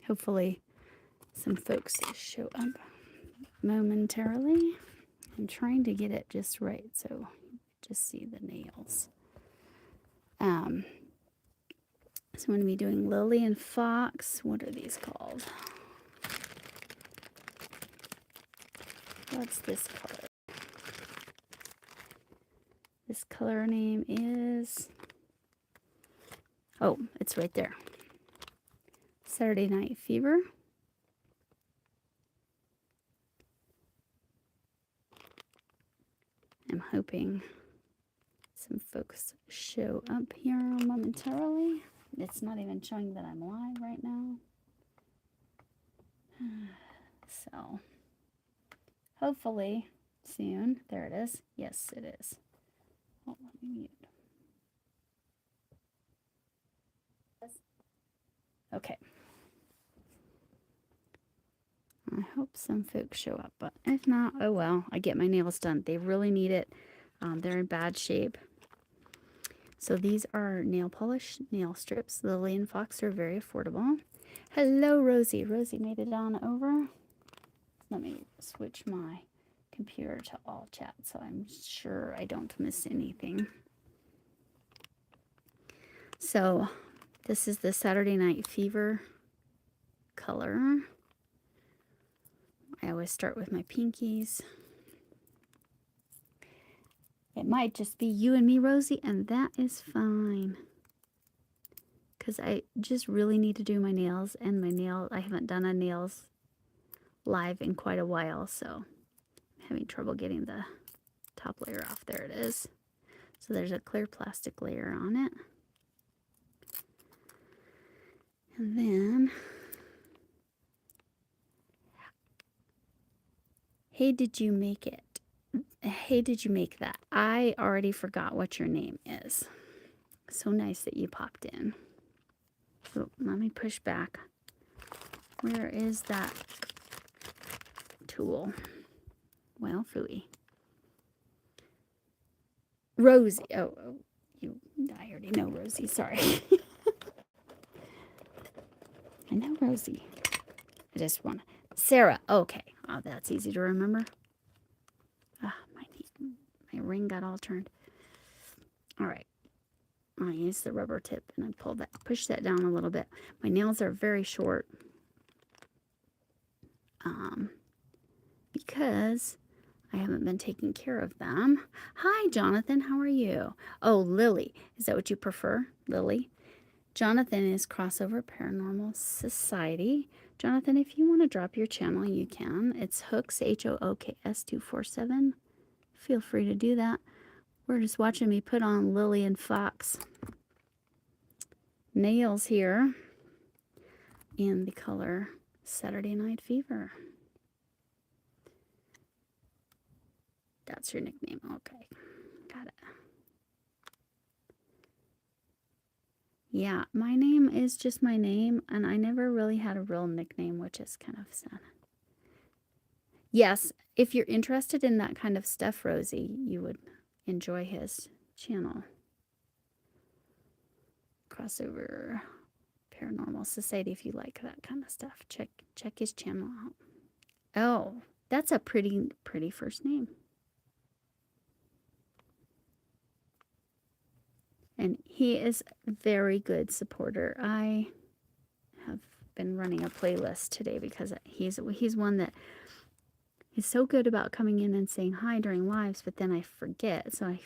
Hopefully some folks show up momentarily. I'm trying to get it just right so just see the nails. So I'm going to be doing Lily and Fox. What are these called? What's this color? This color name is, oh, it's right there. Saturday Night Fever. I'm hoping some folks show up here momentarily. It's not even showing that I'm live right now. So hopefully soon. There it is. Yes, it is. Oh, let me mute. Okay. I hope some folks show up, but if not, oh well. I get my nails done. They really need it. They're in bad shape. So these are nail polish nail strips. Lily and Fox are very affordable. Hello, Rosie. Rosie made it on over. Let me switch my computer to all chat so I'm sure I don't miss anything. So this is the Saturday Night Fever color. I always start with my pinkies. It might just be you and me, Rosie, and that is fine. Because I just really need to do my nails, and I haven't done a nails live in quite a while, so I'm having trouble getting the top layer off. There it is. So there's a clear plastic layer on it. And then, hey, did you make it? Hey, did you make that? I already forgot what your name is. So nice that you popped in. Oh, let me push back. Where is that tool? Well, phooey. Rosie. Oh, I already know Rosie. Sorry. I know Rosie. I just want Sarah. Okay. Oh, that's easy to remember. Ah, my ring got all turned. All right. I use the rubber tip and I push that down a little bit. My nails are very short. Because I haven't been taking care of them. Hi, Jonathan. How are you? Oh, Lily. Is that what you prefer? Lily? Jonathan is Crossover Paranormal Society. Jonathan, if you want to drop your channel, you can. It's Hooks, Hooks 247. Feel free to do that. We're just watching me put on Lily and Fox nails here in the color Saturday Night Fever. That's your nickname. Okay. Got it. Yeah, my name is just my name, and I never really had a real nickname, which is kind of sad. Yes, if you're interested in that kind of stuff, Rosie, you would enjoy his channel. Crossover Paranormal Society, if you like that kind of stuff. Check his channel out. Oh, that's a pretty first name. And he is a very good supporter. I have been running a playlist today because he's one that is so good about coming in and saying hi during lives, but then I forget. So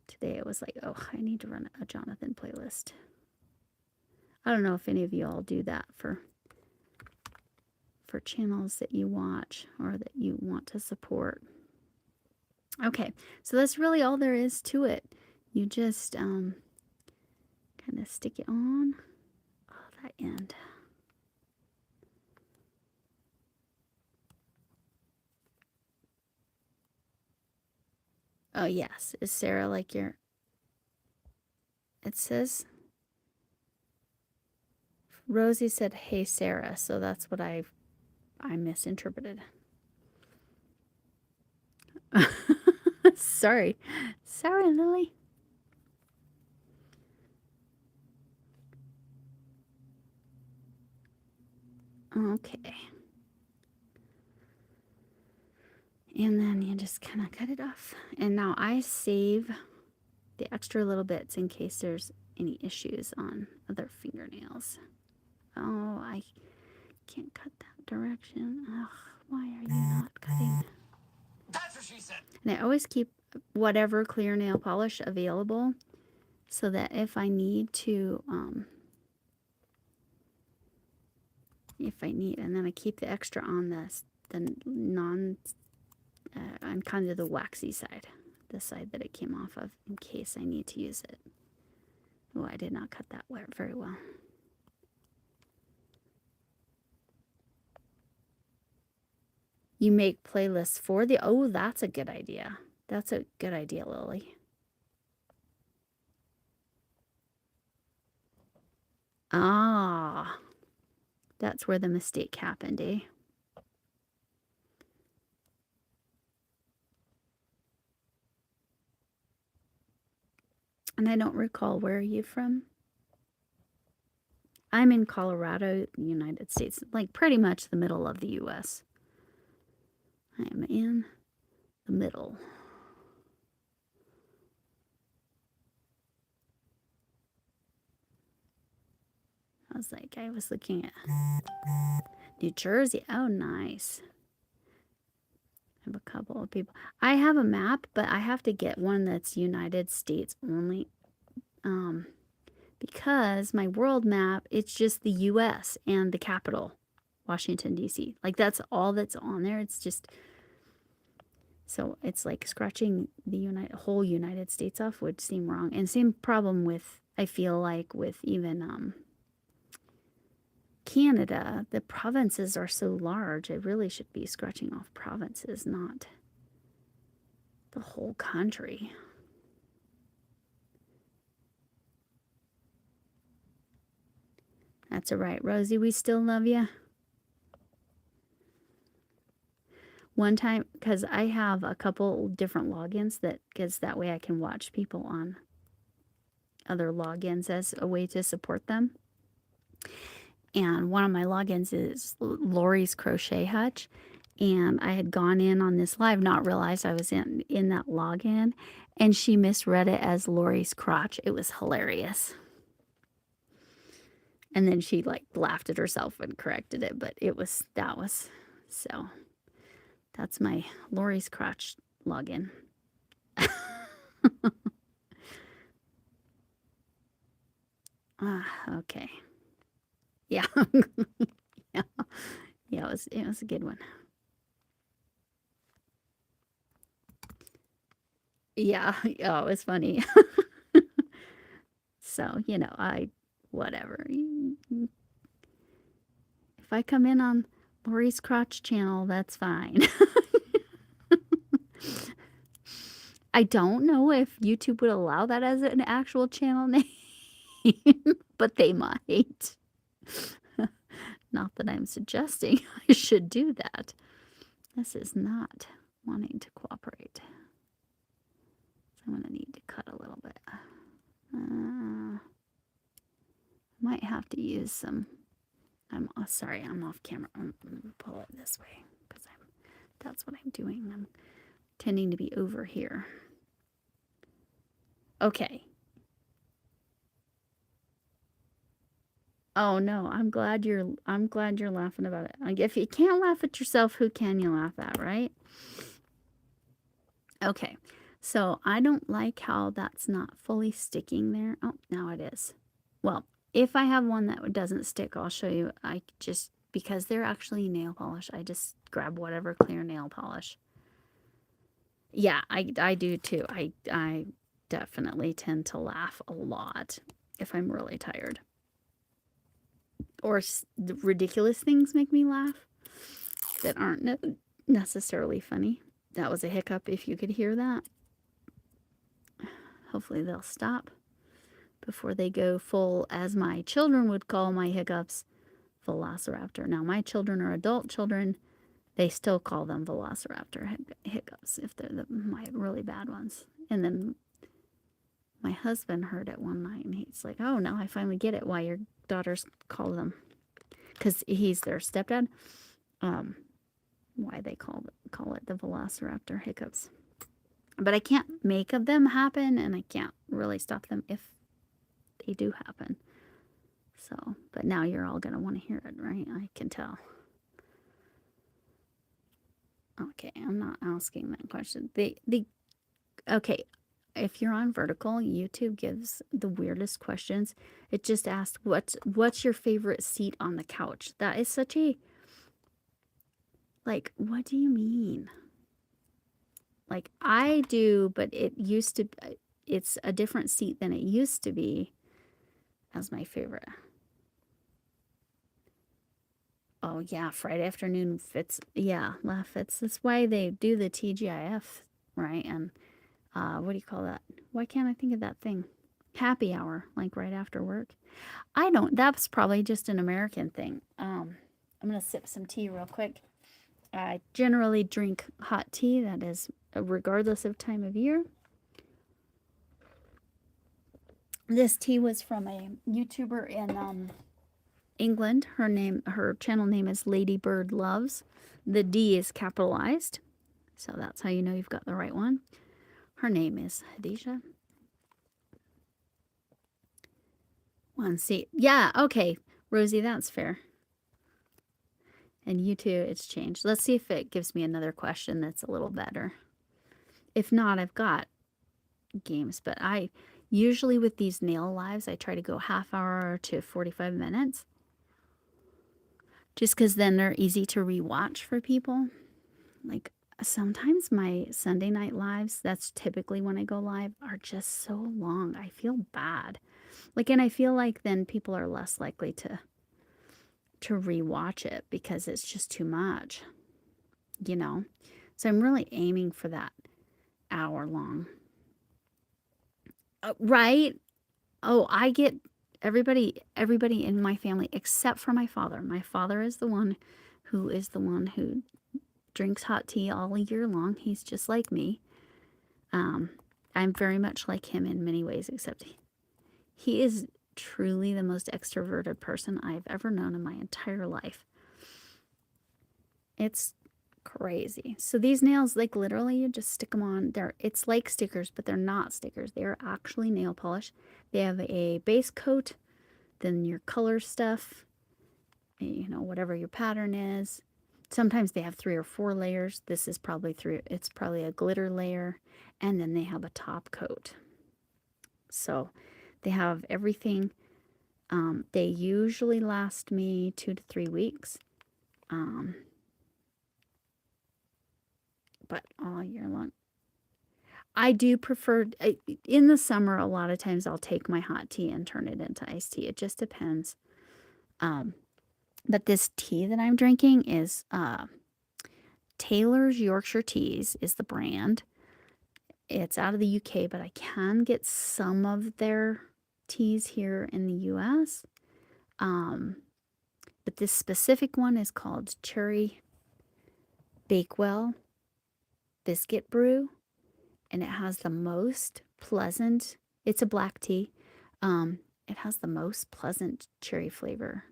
today it was like, oh, I need to run a Jonathan playlist. I don't know if any of you all do that for channels that you watch or that you want to support. Okay, so that's really all there is to it. You just kind of stick it on. Oh, that end. Oh, yes. Is Sarah like your... It says... Rosie said, hey, Sarah. So that's what I misinterpreted. Sorry. Sorry, Lily. Okay. And then you just kind of cut it off. And now I save the extra little bits in case there's any issues on other fingernails. Oh, I can't cut that direction. Ugh, why are you not cutting? That's what she said. And I always keep whatever clear nail polish available so that if I need to, and then I keep the extra on the non, on kind of the waxy side, the side that it came off of, in case I need to use it. Oh, I did not cut that very well. You make playlists for the, oh, that's a good idea. That's a good idea, Lily. Ah, that's where the mistake happened, eh? And I don't recall, where are you from? I'm in Colorado, United States, like pretty much the middle of the U.S. I am in the middle. I was looking at New Jersey. Oh, nice. I have a couple of people. I have a map, but I have to get one that's United States only. Because my world map, it's just the U.S. and the capital, Washington, D.C. Like, that's all that's on there. It's just, so it's like scratching the whole United States off would seem wrong. And same problem with, I feel like, with even Canada. The provinces are so large. I really should be scratching off provinces, not the whole country. That's all right, Rosie. We still love you. One time, because I have a couple different logins, because that way I can watch people on other logins as a way to support them. And one of my logins is Lori's Crochet Hutch. And I had gone in on this live, not realized I was in that login. And she misread it as Lori's crotch. It was hilarious. And then she like laughed at herself and corrected it. But so that's my Lori's crotch login. Okay. Yeah. Yeah. Yeah, it was a good one. Yeah. Oh, it was funny. So, whatever. If I come in on Lori's crotch channel, that's fine. I don't know if YouTube would allow that as an actual channel name, but they might. Not that I'm suggesting I should do that. This is not wanting to cooperate. So I'm going to need to cut a little bit. Might have to use some. Sorry, I'm off camera. I'm going to pull it this way because that's what I'm doing. I'm tending to be over here. Okay. Oh no, I'm glad you're laughing about it. If you can't laugh at yourself, who can you laugh at, right? Okay. So I don't like how that's not fully sticking there. Oh, now it is. Well, if I have one that doesn't stick, I'll show you. Because they're actually nail polish, I just grab whatever clear nail polish. Yeah, I do too. I definitely tend to laugh a lot if I'm really tired. Or ridiculous things make me laugh that aren't necessarily funny. That was a hiccup, if you could hear that. Hopefully they'll stop before they go full, as my children would call my hiccups, velociraptor. Now, my children are adult children. They still call them velociraptor hiccups if they're my really bad ones. And then my husband heard it one night, and he's like, oh, now I finally get it why your daughters call them because he's their stepdad. Why they call it the Velociraptor hiccups. But I can't make them happen, and I can't really stop them if they do happen. So, but now you're all going to want to hear it, right? I can tell. Okay, I'm not asking that question. Okay, if you're on vertical, YouTube gives the weirdest questions. It just asks, what's your favorite seat on the couch? That is such a, like, what do you mean? Like, I do, but it's a different seat than it used to be as my favorite. Oh, yeah, Friday afternoon fits. Yeah, fits. That's why they do the TGIF, right? And what do you call that? Why can't I think of that thing? Happy hour, like right after work. That's probably just an American thing. I'm going to sip some tea real quick. I generally drink hot tea, that is regardless of time of year. This tea was from a YouTuber in England. Her channel name is Ladybird Loves. The D is capitalized, so that's how you know you've got the right one. Her name is Hadisha. One seat. Yeah, okay, Rosie, that's fair. And you too, it's changed. Let's see if it gives me another question that's a little better. If not, I've got games, but I usually with these nail lives, I try to go half hour to 45 minutes. Just because then they're easy to rewatch for people. Like sometimes my Sunday night lives, that's typically when I go live, are just so long. I feel bad. Like, and I feel like then people are less likely to rewatch it because it's just too much, you know? So I'm really aiming for that hour long. Right? Oh, I get everybody in my family except for my father. My father is the one who drinks hot tea all year long. He's just like me. I'm very much like him in many ways, except he is truly the most extroverted person I've ever known in my entire life. It's crazy. So these nails, like literally you just stick them on. It's like stickers, but they're not stickers. They are actually nail polish. They have a base coat, then your color stuff, you know, whatever your pattern is. Sometimes they have 3 or 4 layers. This is probably 3. It's probably a glitter layer, and then they have a top coat. So they have everything. They usually last me 2 to 3 weeks. But all year long. I do prefer, in the summer, a lot of times I'll take my hot tea and turn it into iced tea. It just depends. But this tea that I'm drinking is Taylor's Yorkshire Teas is the brand. It's out of the UK, but I can get some of their teas here in the US. But this specific one is called Cherry Bakewell Biscuit Brew, and it has the most pleasant, it's a black tea. It has the most pleasant cherry flavor.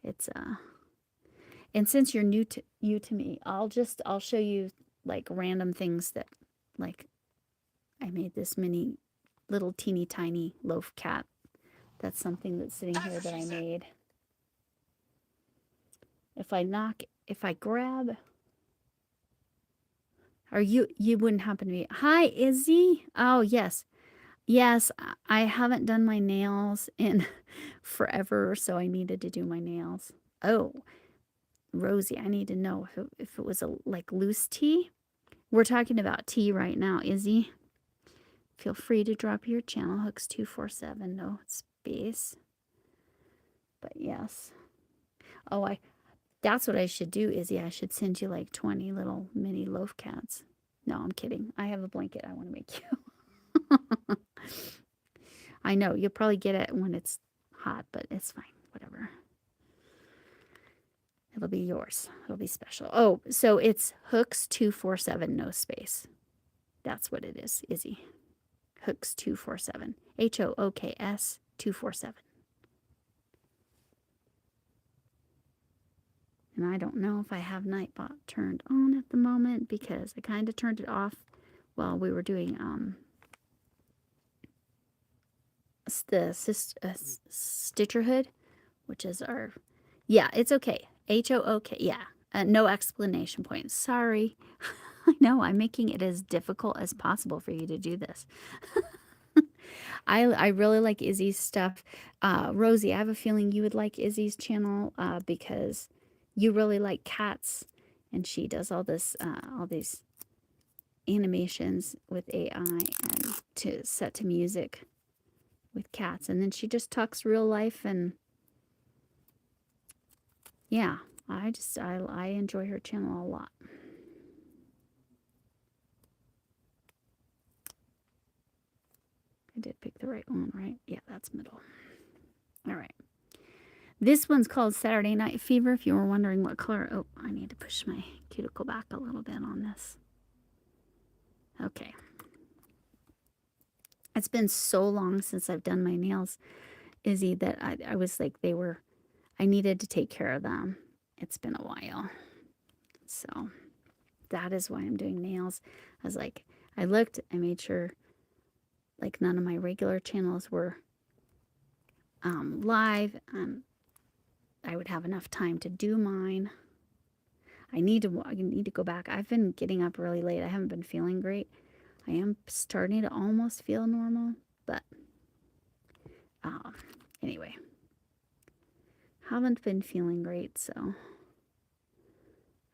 It's and since you're new to me, I'll show you like random things that, like, I made this mini little teeny tiny loaf cat. That's something that's sitting here that I made. If I grab, or you wouldn't happen to be, hi Izzy. Oh yes, I haven't done my nails in forever, so I needed to do my nails. Oh, Rosie, I need to know if it was a like loose tea. We're talking about tea right now, Izzy. Feel free to drop your channel hooks 247, no space. But yes. Oh, that's what I should do, Izzy. I should send you like 20 little mini loaf cats. No, I'm kidding. I have a blanket I want to make you. I know, you'll probably get it when it's hot, but it's fine. Whatever. It'll be yours. It'll be special. Oh, so it's hooks 247, no space. That's what it is, Izzy. Hooks 247. HOOKS 247. And I don't know if I have Nightbot turned on at the moment because I kind of turned it off while we were doing Stitcherhood, which is our, yeah, it's okay. HOOK, yeah. No explanation point. Sorry. I know, I'm making it as difficult as possible for you to do this. I really like Izzy's stuff. Rosie, I have a feeling you would like Izzy's channel because you really like cats, and she does all these animations with AI and to set to music with cats, and then she just talks real life, and yeah, I enjoy her channel a lot. I did pick the right one, right? Yeah, that's middle. All right. This one's called Saturday Night Fever. If you were wondering what color, oh, I need to push my cuticle back a little bit on this. Okay. It's been so long since I've done my nails, Izzy, that I was like, I needed to take care of them. It's been a while. So that is why I'm doing nails. I was like, I looked, I made sure like none of my regular channels were live, and I would have enough time to do mine. I need to go back. I've been getting up really late. I haven't been feeling great. I am starting to almost feel normal, but anyway, haven't been feeling great, so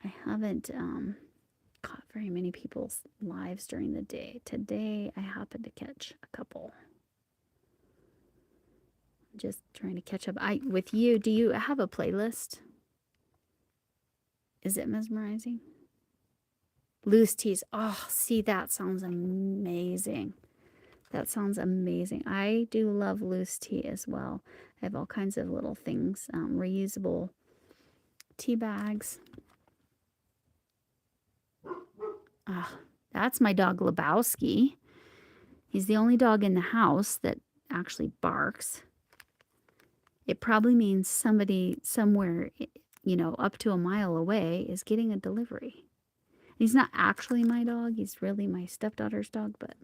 I haven't caught very many people's lives during the day. Today, I happened to catch a couple. Just trying to catch up. With you, do you have a playlist? Is it mesmerizing? Loose teas. Oh, see, that sounds amazing. That sounds amazing. I do love loose tea as well. I have all kinds of little things, reusable tea bags. That's my dog Lebowski. He's the only dog in the house that actually barks. It probably means somebody somewhere, up to a mile away is getting a delivery. He's not actually my dog. He's really my stepdaughter's dog, but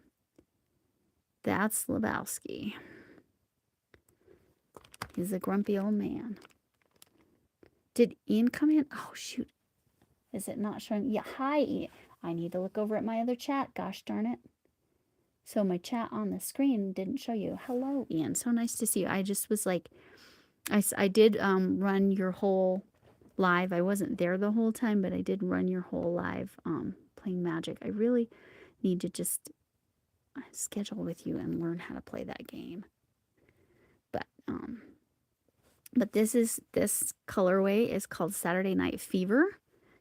that's Lebowski. He's a grumpy old man. Did Ian come in? Oh, shoot. Is it not showing? Yeah, hi, Ian. I need to look over at my other chat. Gosh darn it. So my chat on the screen didn't show you. Hello, Ian. So nice to see you. I just was like, I did run your whole live. I wasn't there the whole time, but I did run your whole live playing Magic. I really need to just schedule with you and learn how to play that game. But this colorway is called Saturday Night Fever.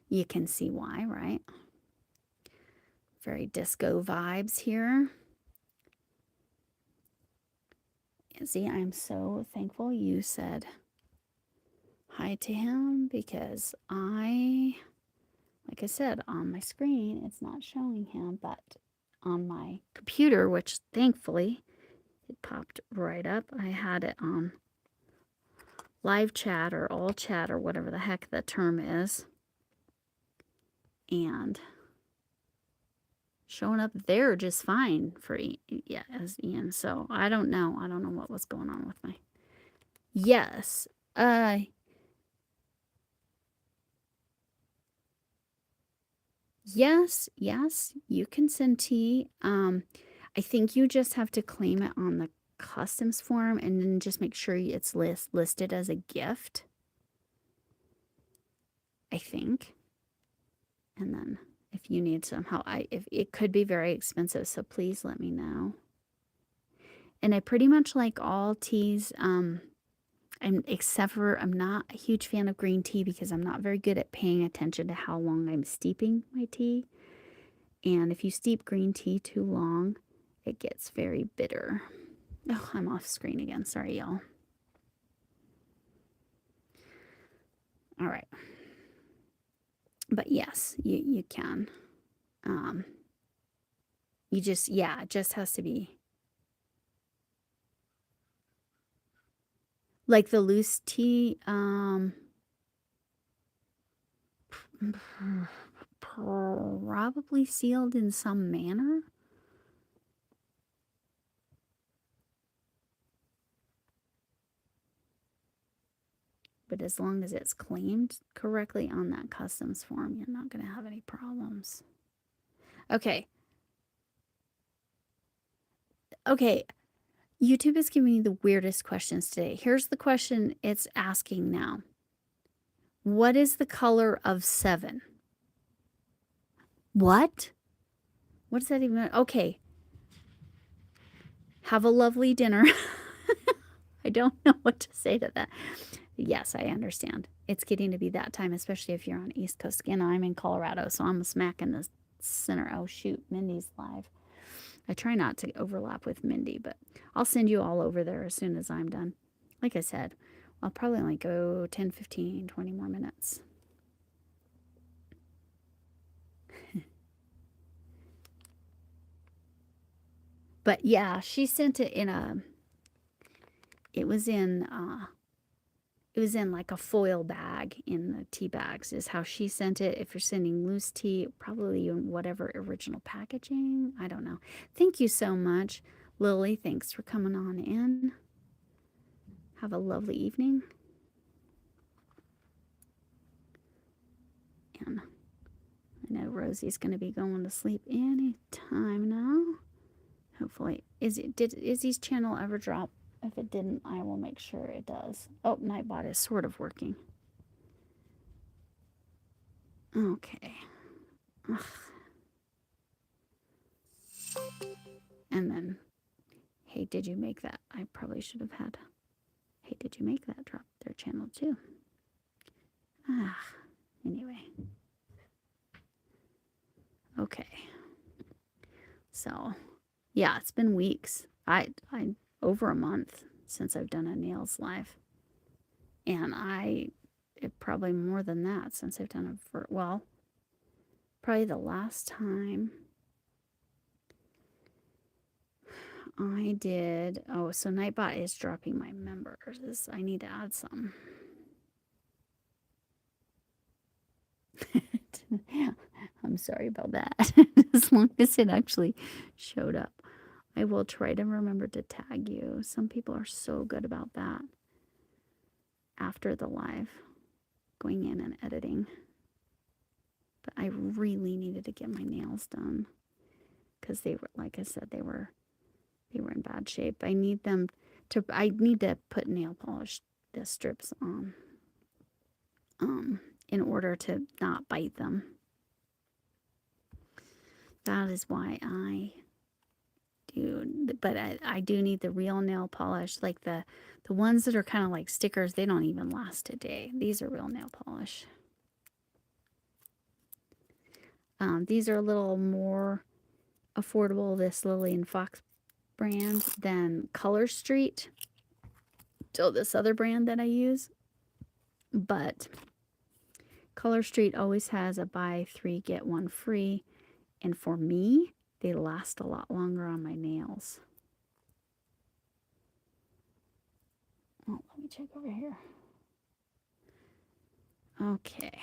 You can see why, right? Very disco vibes here. See, I'm so thankful you said hi to him, because like I said, on my screen, it's not showing him, but on my computer, which thankfully it popped right up, I had it on live chat or all chat or whatever the heck the term is, and showing up there just fine for as Ian. So I don't know what was going on with my yes yes, you can send tea. I think you just have to claim it on the customs form, and then just make sure it's listed as a gift, I think. And then if you need somehow, if it could be very expensive, so please let me know. And I pretty much like all teas, except for I'm not a huge fan of green tea, because I'm not very good at paying attention to how long I'm steeping my tea. And if you steep green tea too long, it gets very bitter. Oh, I'm off screen again. Sorry, y'all. All right. But yes, you can. You just, yeah, it just has to be like the loose tea. Probably sealed in some manner. But as long as it's claimed correctly on that customs form, you're not going to have any problems. Okay. Okay. YouTube is giving me the weirdest questions today. Here's the question it's asking now. What is the color of 7? What? What does that even mean? Okay. Have a lovely dinner. I don't know what to say to that. Yes, I understand. It's getting to be that time, especially if you're on East Coast. Again, I'm in Colorado, so I'm smack in the center. Oh, shoot. Mindy's live. I try not to overlap with Mindy, but I'll send you all over there as soon as I'm done. Like I said, I'll probably only go 10, 15, 20 more minutes. But yeah, she sent it in a, it was in like a foil bag in the tea bags is how she sent it. If you're sending loose tea, probably in whatever original packaging. I don't know. Thank you so much, Lily. Thanks for coming on in. Have a lovely evening. And I know Rosie's going to be going to sleep any time now. Hopefully. Did Izzy's channel ever drop? If it didn't, I will make sure it does. Oh, Nightbot is sort of working. Okay. Ugh. And then, hey, did you make that? I probably should have had. Hey, did you make that? Drop their channel too. Ah, anyway. Okay. So, yeah, it's been weeks. I over a month since I've done a nails live. And it probably more than that since I've done it for, well, probably the last time I did, oh, so Nightbot is dropping my members. I need to add some. I'm sorry about that. As long as it actually showed up. I will try to remember to tag you. Some people are so good about that. After the live, going in and editing. But I really needed to get my nails done. Because they were, like I said, they were in bad shape. I need to put nail polish, the strips on. In order to not bite them. That is why I do, but I do need the real nail polish, like the ones that are kind of like stickers. They don't even last a day. These are real nail polish. These are a little more affordable, this Lily and Fox brand, than Color Street. So this other brand that I use. But Color Street always has a buy 3, get 1 free. And for me, they last a lot longer on my nails. Oh, let me check over here. Okay.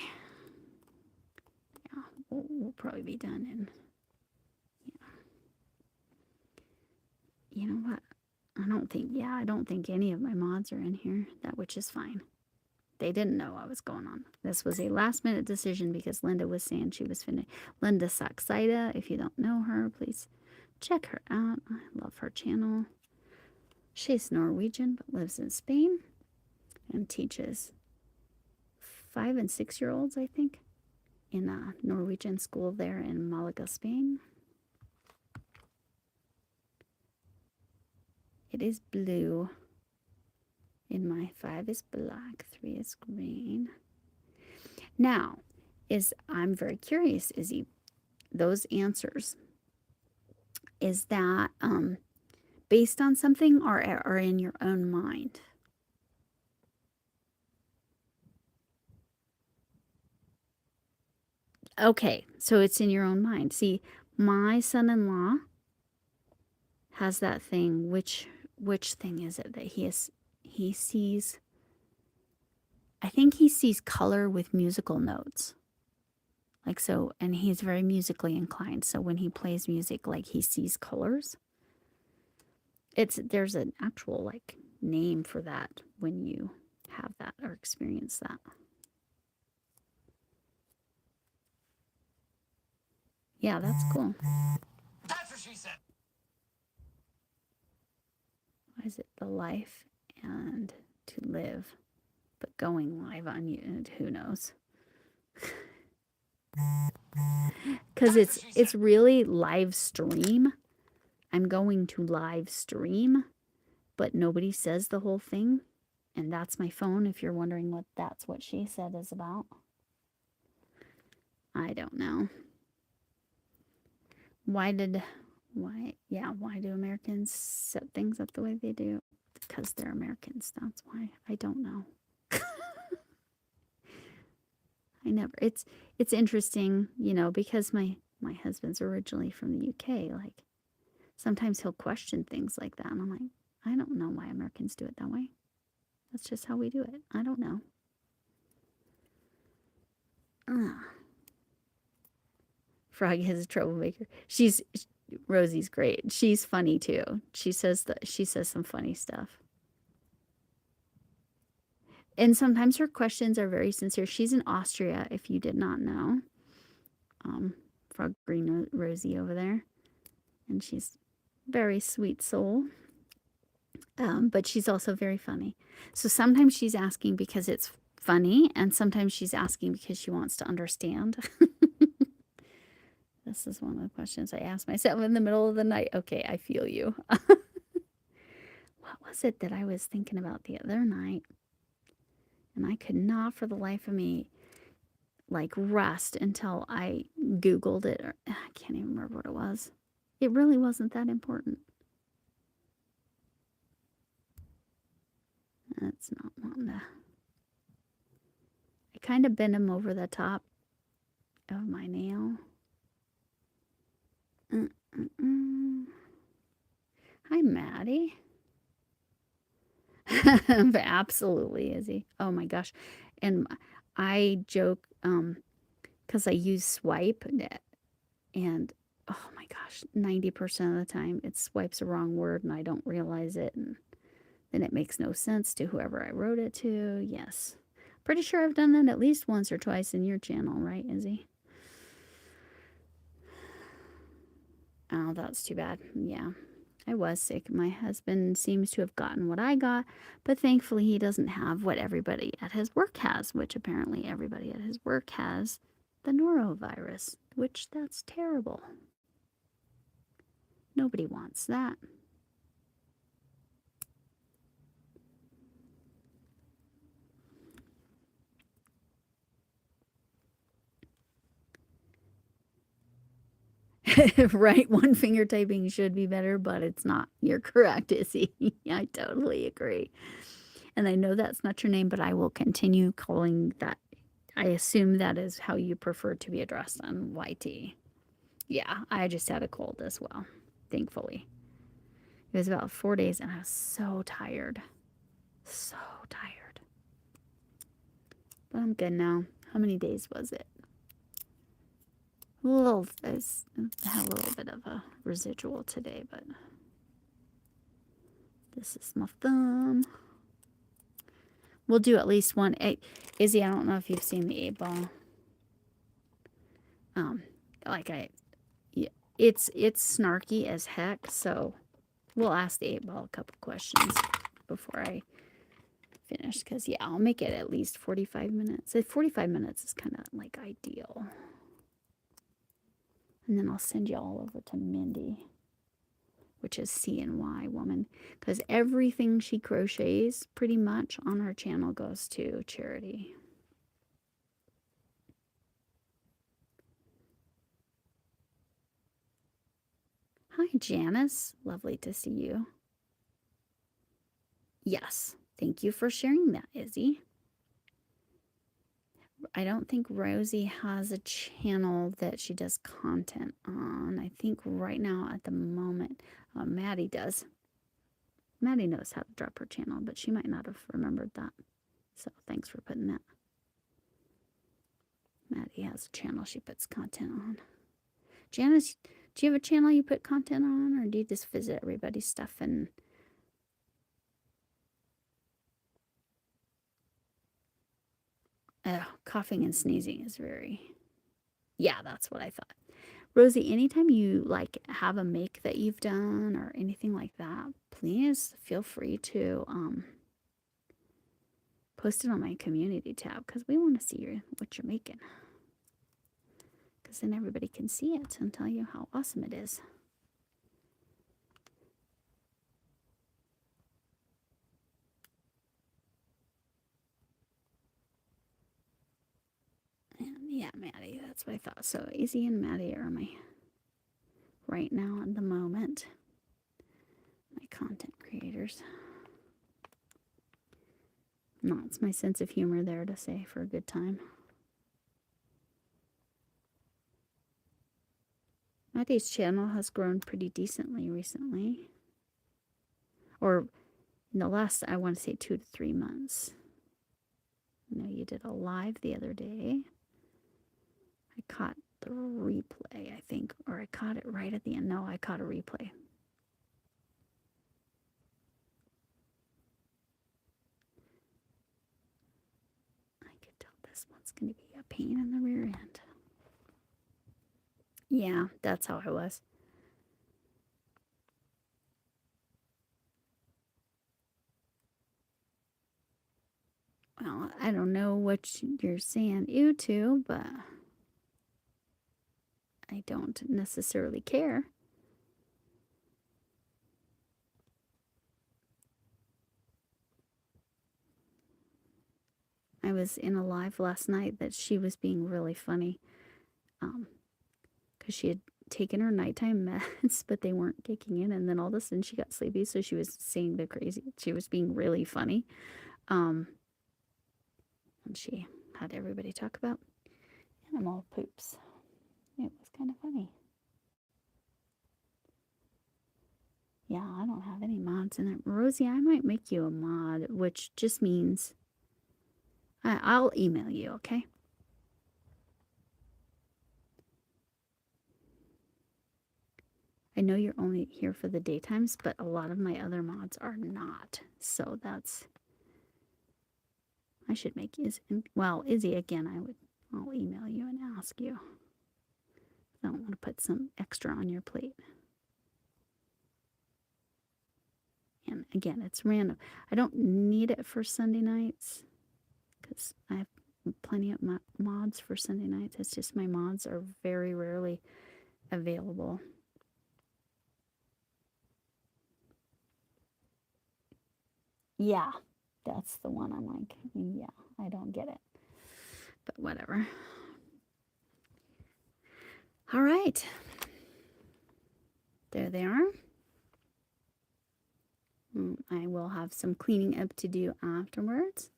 Yeah, we'll probably be done in, yeah. You know what? I don't think any of my mods are in here, which is fine. They didn't know what was going on. This was a last minute decision because Linda was saying she was finished. Linda Saxida, if you don't know her, please check her out. I love her channel. She's Norwegian but lives in Spain and teaches 5- and 6-year-olds, I think, in a Norwegian school there in Malaga, Spain. It is blue. In my 5 is black, 3 is green. Now, I'm very curious, Izzy, those answers, is that based on something or in your own mind? Okay, so it's in your own mind. See, my son-in-law has that thing. Which thing is it that he sees? I think he sees color with musical notes. Like, so, and he's very musically inclined. So when he plays music, like he sees colors. There's an actual like name for that when you have that or experience that. Yeah, that's cool. That's what she said. Why is it the life and to live, but going live on you? Who knows? Because it's really live stream. I'm going to live stream, but nobody says the whole thing. And that's my phone, if you're wondering what that's what she said is about. I don't know. Why do Americans set things up the way they do? Because they're Americans. That's why. I don't know. It's interesting, because my husband's originally from the UK. Like, sometimes he'll question things like that. And I'm like, I don't know why Americans do it that way. That's just how we do it. I don't know. Froggy is a troublemaker. Rosie's great. She's funny too. She says some funny stuff. And sometimes her questions are very sincere. She's in Austria, if you did not know. Frog Green Rosie over there. And she's very sweet soul. But she's also very funny. So sometimes she's asking because it's funny, and sometimes she's asking because she wants to understand. This is one of the questions I asked myself in the middle of the night. Okay, I feel you. What was it that I was thinking about the other night? And I could not for the life of me like rest until I Googled it. I can't even remember what it was. It really wasn't that important. That's not wanting to. I kind of bend them over the top of my nail. Hi, Maddie. Absolutely, Izzy. Oh my gosh. And I joke because I use swipe, and oh my gosh, 90% of the time it swipes the wrong word and I don't realize it, and then it makes no sense to whoever I wrote it to. Yes. Pretty sure I've done that at least once or twice in your channel, right, Izzy? Oh, that's too bad. Yeah. I was sick. My husband seems to have gotten what I got, but thankfully he doesn't have what everybody at his work has, which apparently everybody at his work has the norovirus, which that's terrible. Nobody wants that. Right, one finger typing should be better, but it's not. You're correct, Izzy. I totally agree. And I know that's not your name, but I will continue calling that. I assume that is how you prefer to be addressed on YT. Yeah, I just had a cold as well, thankfully. It was about 4 days, and I was so tired. So tired. But I'm good now. How many days was it? I had a little bit of a residual today, but this is my thumb. We'll do at least one. Izzy, I don't know if you've seen the 8-ball. It's snarky as heck, so we'll ask the 8-ball a couple questions before I finish, because yeah, I'll make it at least 45 minutes. 45 minutes is kind of like ideal. And then I'll send you all over to Mindy, which is CNY woman, because everything she crochets pretty much on her channel goes to charity. Hi, Janice. Lovely to see you. Yes. Thank you for sharing that, Izzy. I don't think Rosie has a channel that she does content on. I think right now at the moment, Maddie does. Maddie knows how to drop her channel, but she might not have remembered that. So thanks for putting that. Maddie Maddie has a channel she puts content on. Janice, do you have a channel you put content on, or do you just visit everybody's stuff and... Oh, coughing and sneezing is very... Yeah, that's what I thought. Rosie, anytime you like have a make that you've done or anything like that, please feel free to post it on my community tab, because we want to see what you're making. Because then everybody can see it and tell you how awesome it is. And yeah, Maddie, that's what I thought. So Izzy and Maddie are my, right now at the moment, my content creators. No, it's my sense of humor there to say for a good time. Maddie's channel has grown pretty decently recently. Or in the last, I want to say 2 to 3 months. I know you did a live the other day. I caught the replay, I think. Or I caught it right at the end. No, I caught a replay. I could tell this one's going to be a pain in the rear end. Yeah, that's how I was. Well, I don't know what you're saying ew to, but I don't necessarily care. I was in a live last night that she was being really funny, because she had taken her nighttime meds, but they weren't kicking in, and then all of a sudden she got sleepy, so she was saying the crazy. She was being really funny, and she had everybody talk about animal poops. It was kind of funny. Yeah, I don't have any mods in it. Rosie, I might make you a mod, which just means I'll email you, okay? I know you're only here for the daytimes, but a lot of my other mods are not. So that's... I should make Izzy... Well, Izzy, again, I'll email you and ask you. I don't want to put some extra on your plate. And again, it's random. I don't need it for Sunday nights, because I have plenty of mods for Sunday nights. It's just my mods are very rarely available. Yeah, that's the one. I'm like, yeah, I don't get it. But whatever. All right. There they are. I will have some cleaning up to do afterwards.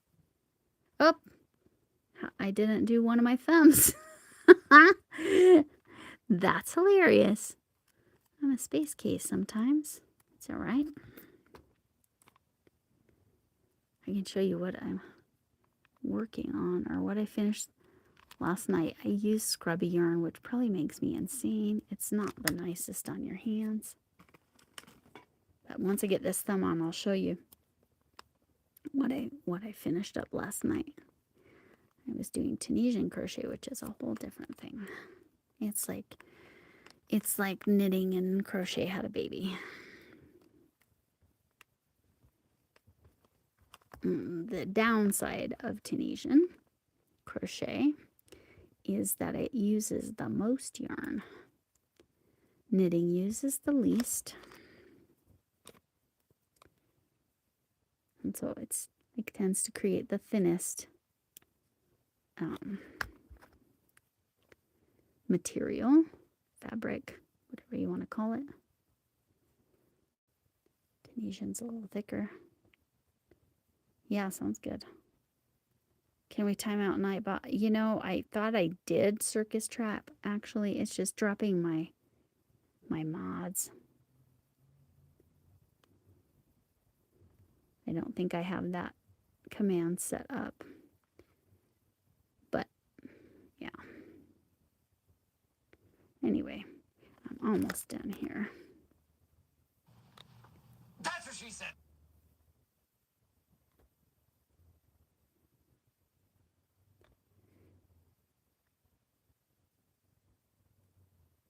Oh, I didn't do one of my thumbs. That's hilarious. I'm a space case sometimes. It's all right. I can show you what I'm working on, or what I finished last night. I used scrubby yarn, which probably makes me insane. It's not the nicest on your hands. But once I get this thumb on, I'll show you what I finished up last night. I was doing Tunisian crochet, which is a whole different thing. It's like knitting and crochet had a baby. The downside of Tunisian crochet is that it uses the most yarn. Knitting uses the least. And so it tends to create the thinnest material, fabric, whatever you want to call it. Tunisian's a little thicker. Yeah, sounds good. Can we time out Nightbot? You know, I thought I did Circus Trap. Actually, it's just dropping my mods. I don't think I have that command set up. But, yeah. almost done here. That's what she said.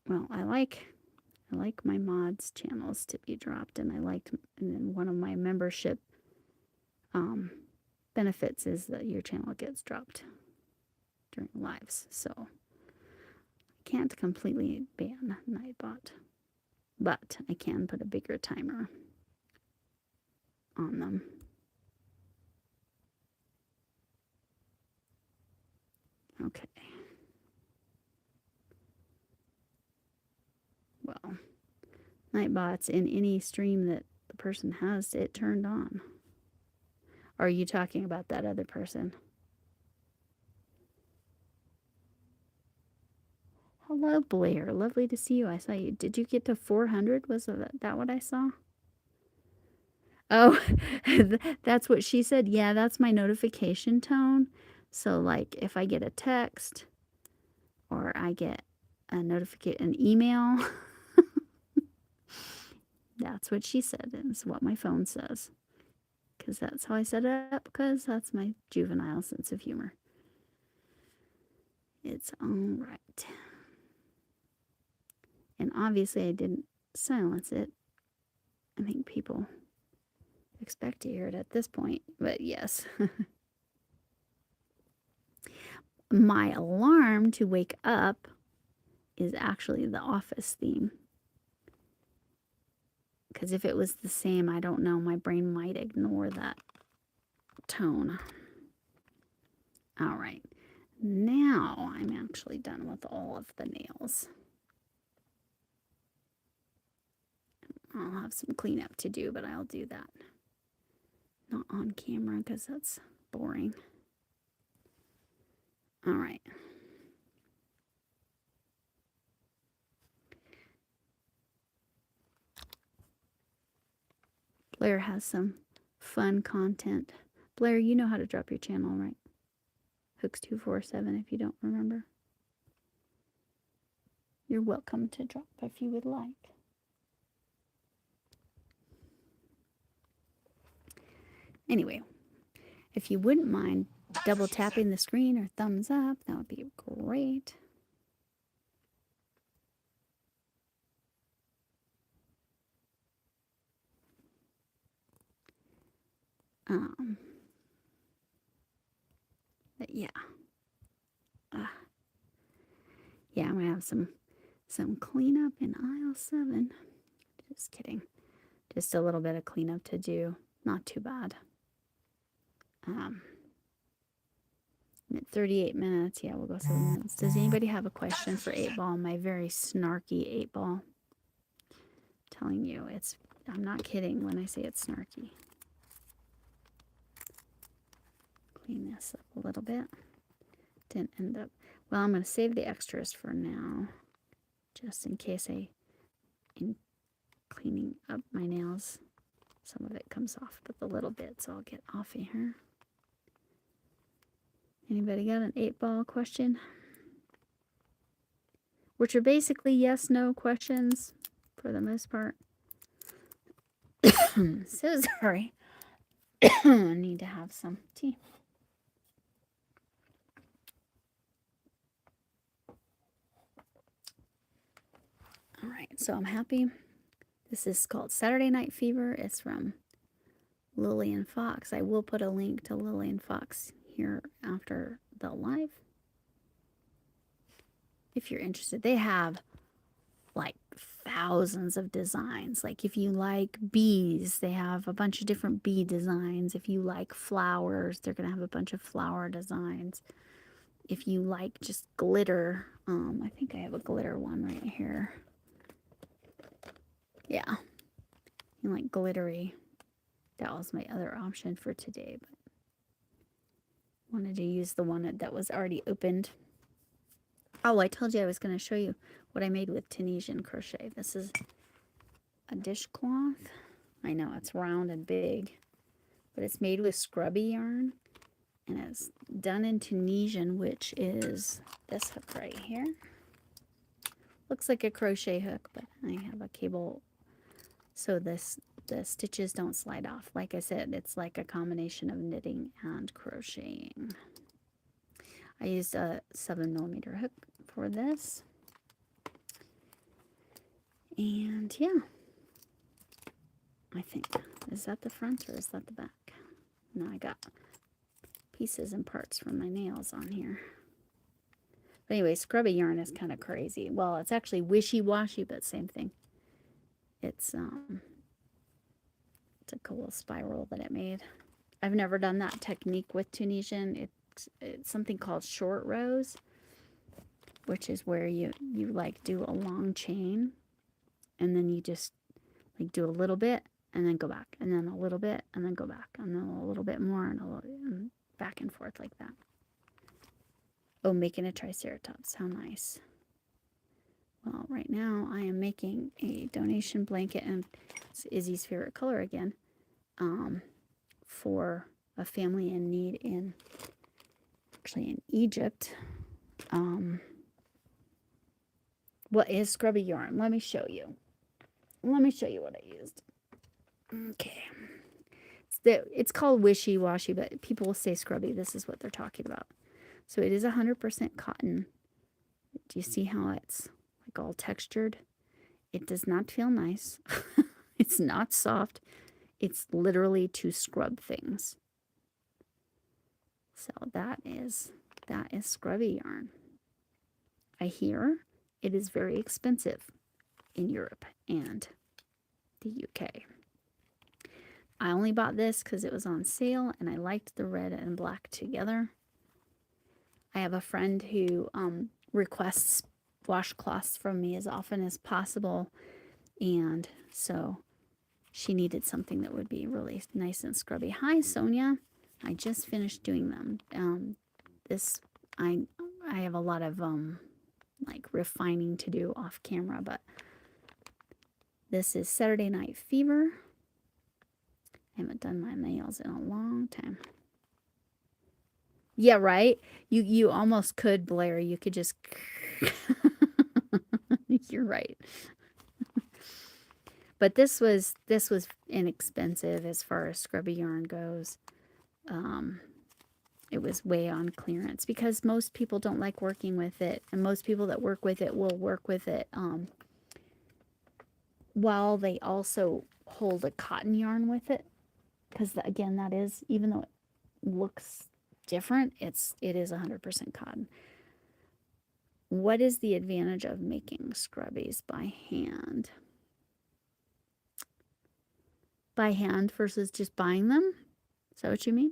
Well, I like my mods channels to be dropped, and then one of my membership benefits is that your channel gets dropped during lives. So I can't completely ban Nightbot, but I can put a bigger timer on them. Okay. Well, Nightbot's in any stream that the person has it turned on. Or are you talking about that other person? Hello, Blair. Lovely to see you. I saw you. Did you get to 400? Was that what I saw? Oh, that's what she said. Yeah, that's my notification tone. So, like, if I get a text or I get an email, that's what she said. And it's what my phone says. Because that's how I set it up. Because that's my juvenile sense of humor. It's all right. And obviously, I didn't silence it. I think people expect to hear it at this point, but yes. My alarm to wake up is actually the Office theme. Because if it was the same, I don't know, my brain might ignore that tone. All right. Now I'm actually done with all of the nails. I'll have some cleanup to do, but I'll do that. Not on camera because that's boring. All right. Blair has some fun content. Blair, you know how to drop your channel, right? Hooks247 if you don't remember. You're welcome to drop if you would like. Anyway, if you wouldn't mind double tapping the screen or thumbs up, that would be great. But yeah. Yeah, I'm gonna have some cleanup in aisle 7. Just kidding. Just a little bit of cleanup to do. Not too bad. At 38 minutes, yeah, we'll go 7 minutes. Does anybody have a question for 8-Ball? My very snarky 8-Ball. Telling you, I'm not kidding when I say it's snarky. Clean this up a little bit. Didn't end up. Well, I'm going to save the extras for now, just in case in cleaning up my nails, some of it comes off, but the little bits I'll get off of here. Anybody got an 8-Ball question? Which are basically yes/no questions for the most part. So sorry. I need to have some tea. All right, so I'm happy. This is called Saturday Night Fever. It's from Lillian Fox. I will put a link to Lillian Fox here after the live. If you're interested, they have like thousands of designs. Like if you like bees, they have a bunch of different bee designs. If you like flowers, they're going to have a bunch of flower designs. If you like just glitter, I think I have a glitter one right here. Yeah. You like glittery. That was my other option for today, but wanted to use the one that was already opened. Oh, I told you I was going to show you what I made with Tunisian crochet. This is a dishcloth. I know it's round and big, but it's made with scrubby yarn, and it's done in Tunisian, which is this hook right here, Looks like a crochet hook, but I have a cable so the stitches don't slide off. Like I said, it's like a combination of knitting and crocheting. I used a 7mm hook for this. And yeah, I think, is that the front or is that the back? No, I got pieces and parts from my nails on here. But anyway, scrubby yarn is kind of crazy. Well, it's actually wishy-washy, but same thing. It's a cool spiral that it made. I've never done that technique with Tunisian. It's something called short rows, which is where you like do a long chain, and then you just like do a little bit and then go back, and then a little bit and then go back, and then a little bit more and back and forth like that. Oh, making a triceratops. How nice. Well, right now I am making a donation blanket, and it's Izzy's favorite color again, for a family in need in Egypt. What is scrubby yarn? Let me show you. Let me show you what I used. Okay. It's called wishy-washy, but people will say scrubby. This is what they're talking about. So it is 100% cotton. Do you see how it's like all textured? It does not feel nice. It's not soft. It's literally to scrub things. So that is scrubby yarn. I hear it is very expensive in Europe and the UK. I only bought this because it was on sale and I liked the red and black together. I have a friend who requests washcloths from me as often as possible, and so she needed something that would be really nice and scrubby. Hi, Sonia. I just finished doing them. I have a lot of like refining to do off camera, but this is Saturday Night Fever. I haven't done my nails in a long time. Yeah, right? You almost could, Blair. You could just... You're right. But this was inexpensive as far as scrubby yarn goes. It was way on clearance because most people don't like working with it, and most people that work with it will work with it while they also hold a cotton yarn with it, because again, that is, even though it looks different, it is 100% cotton. What is the advantage of making scrubbies by hand? By hand versus just buying them? Is that what you mean?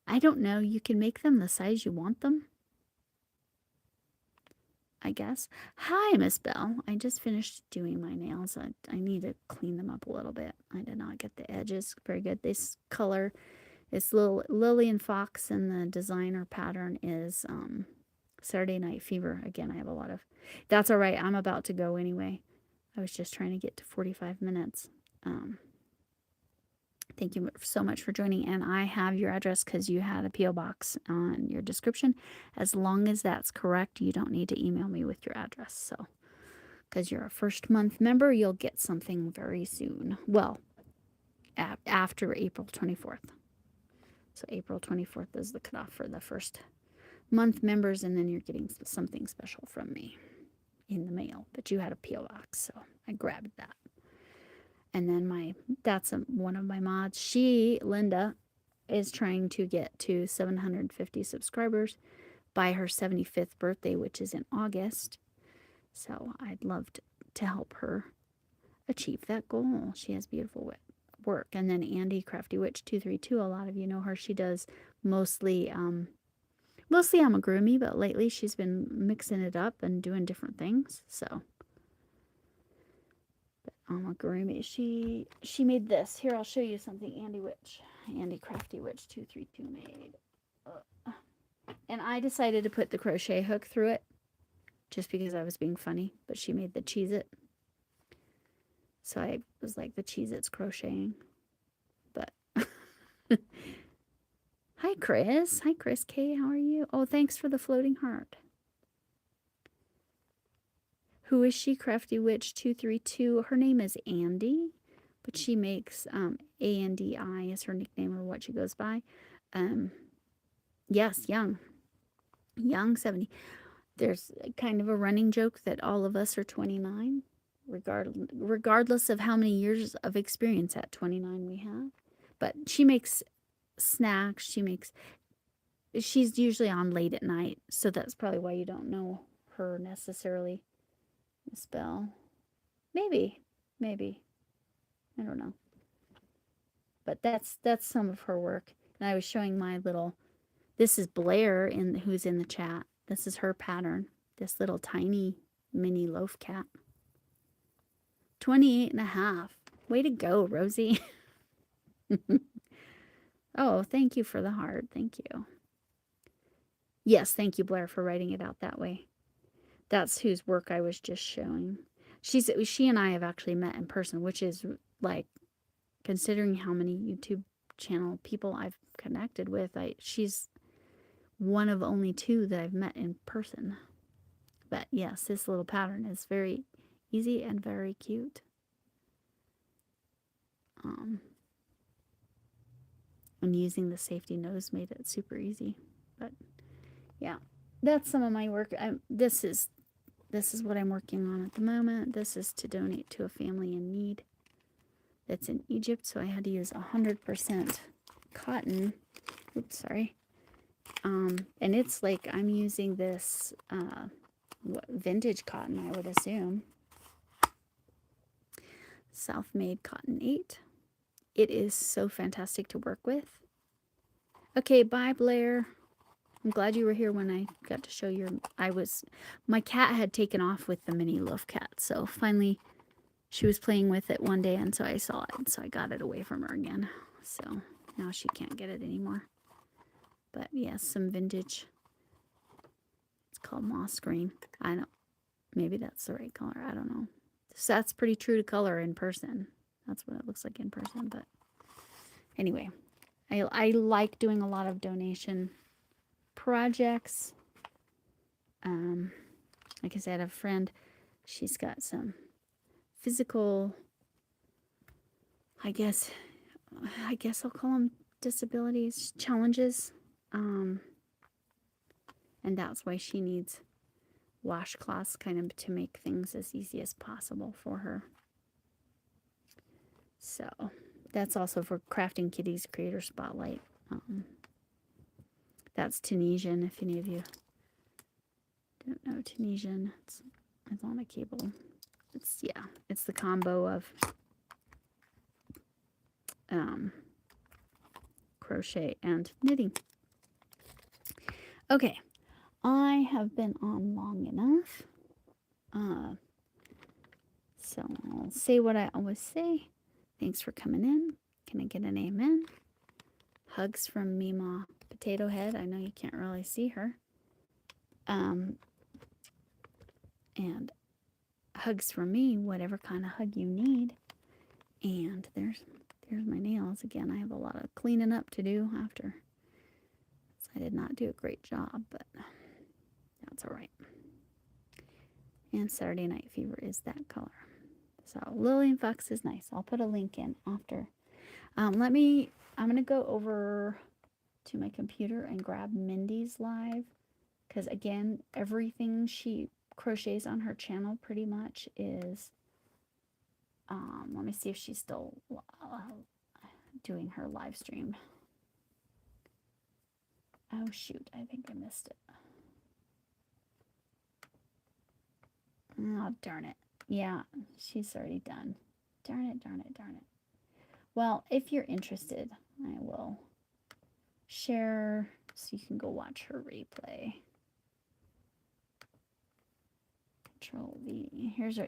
I don't know. You can make them the size you want them, I guess. Hi, Miss Bell. I just finished doing my nails. I need to clean them up a little bit. I did not get the edges very good. This color is Lillian Fox, and the designer pattern is Saturday Night Fever. Again, I have a lot of... That's all right. I'm about to go anyway. I was just trying to get to 45 minutes. Thank you so much for joining, and I have your address because you had a P.O. box on your description. As long as that's correct, you don't need to email me with your address. So, because you're a first month member, you'll get something very soon. Well, after April 24th. So April 24th is the cutoff for the first month members, and then you're getting something special from me in the mail. But you had a P.O. box, so I grabbed that. And then that's one of my mods. Linda, is trying to get to 750 subscribers by her 75th birthday, which is in August. So I'd love to help her achieve that goal. She has beautiful work. And then Andy, Crafty Witch 232, a lot of you know her. She does mostly amigurumi, but lately she's been mixing it up and doing different things. So amigurumi, she made this. Here, I'll show you something Andy Crafty Witch 232 made. And I decided to put the crochet hook through it just because I was being funny, but she made the Cheez-It. So I was like, the Cheez-It's crocheting. But hi Chris K, how are you? Oh, thanks for the floating heart. Who is she? Crafty Witch 232. Her name is Andy, but she makes Andi is her nickname or what she goes by. Yes, young 70. There's kind of a running joke that all of us are 29, regardless of how many years of experience at 29 we have. But she makes snacks. She's usually on late at night, so that's probably why you don't know her necessarily. Miss Bell. Maybe. I don't know. But that's some of her work. And I was showing my little, this is Blair who's in the chat. This is her pattern. This little tiny mini loaf cat. 28 and a half. Way to go, Rosie. Oh, thank you for the heart. Thank you. Yes, thank you, Blair, for writing it out that way. That's whose work I was just showing. She and I have actually met in person, which is like, considering how many YouTube channel people I've connected with, she's one of only 2 that I've met in person. But yes, this little pattern is very easy and very cute. And using the safety nose made it super easy. But yeah, that's some of my work. This is what I'm working on at the moment. This is to donate to a family in need that's in Egypt, so I had to use 100% cotton. Oops, sorry. And it's like I'm using this vintage cotton, I would assume. Self-made cotton 8. It is so fantastic to work with. Okay, bye, Blair. I'm glad you were here when I got to show my cat had taken off with the mini loaf cat, so finally she was playing with it one day, and so I saw it, and so I got it away from her again. So now she can't get it anymore. But yes, some vintage. It's called moss green. I don't, maybe that's the right color. I don't know. So that's pretty true to color in person. That's what it looks like in person. But anyway, I like doing a lot of donation projects. Like I said, I have a friend. She's got some physical, I guess I'll call them disabilities, challenges. And that's why she needs washcloths kind of to make things as easy as possible for her. So that's also for Crafting Kitties Creator Spotlight. That's Tunisian, if any of you don't know Tunisian. It's on a cable. It's the combo of crochet and knitting. Okay, I have been on long enough. So I'll say what I always say. Thanks for coming in. Can I get an amen? Hugs from Mima Potato Head. I know you can't really see her. And hugs from me, whatever kind of hug you need. And there's my nails again. I have a lot of cleaning up to do after. So I did not do a great job, but that's all right. And Saturday Night Fever is that color. So Lillian Fox is nice. I'll put a link in after. I'm going to go over to my computer and grab Mindy's live. Because again, everything she crochets on her channel pretty much is, let me see if she's still doing her live stream. Oh shoot, I think I missed it. Oh, darn it. Yeah, she's already done. Darn it. Well, if you're interested, I will share so you can go watch her replay. Control V. Here's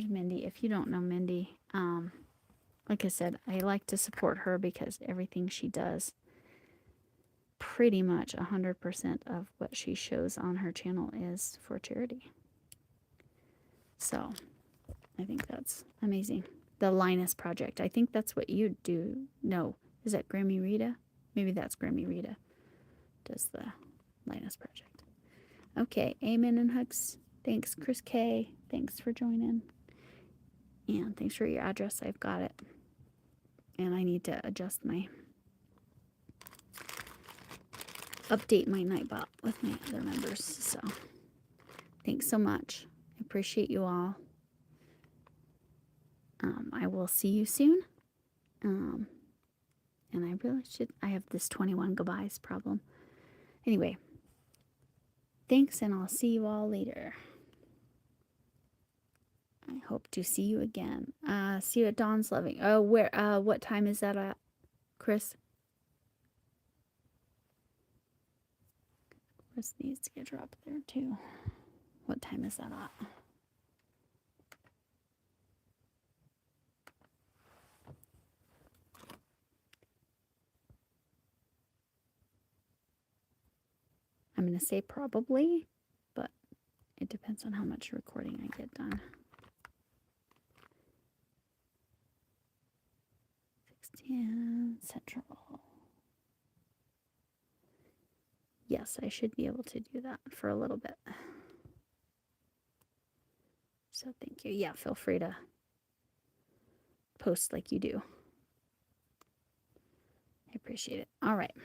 Mindy. If you don't know Mindy, like I said, I like to support her because everything she does, pretty much 100% of what she shows on her channel is for charity. So I think that's amazing. The Linus Project. I think that's what you do. No, is that Grammy Rita? Maybe that's Grammy Rita. Does the Linus Project. Okay, amen and hugs Thanks, Chris K. Thanks for joining. And thanks for your address. I've got it. And I need to update my Nightbot with my other members. So thanks so much. I appreciate you all. I will see you soon. And I really I have this 21 goodbyes problem. Anyway, thanks, and I'll see you all later. I hope to see you again. See you at Dawn's Loving. Oh, what time is that at, Chris? Chris needs to get dropped there too. What time is that at? I'm going to say probably, but it depends on how much recording I get done. 16 Central. Yes, I should be able to do that for a little bit. So thank you. Yeah, feel free to post like you do. I appreciate it. All right.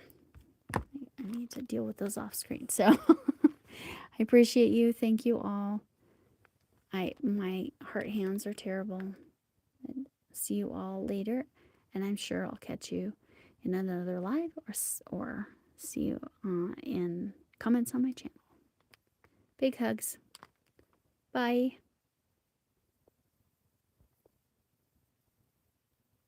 I need to deal with those off screen. So I appreciate you. Thank you all. My heart hands are terrible. And see you all later. And I'm sure I'll catch you in another live or see you in comments on my channel. Big hugs. Bye.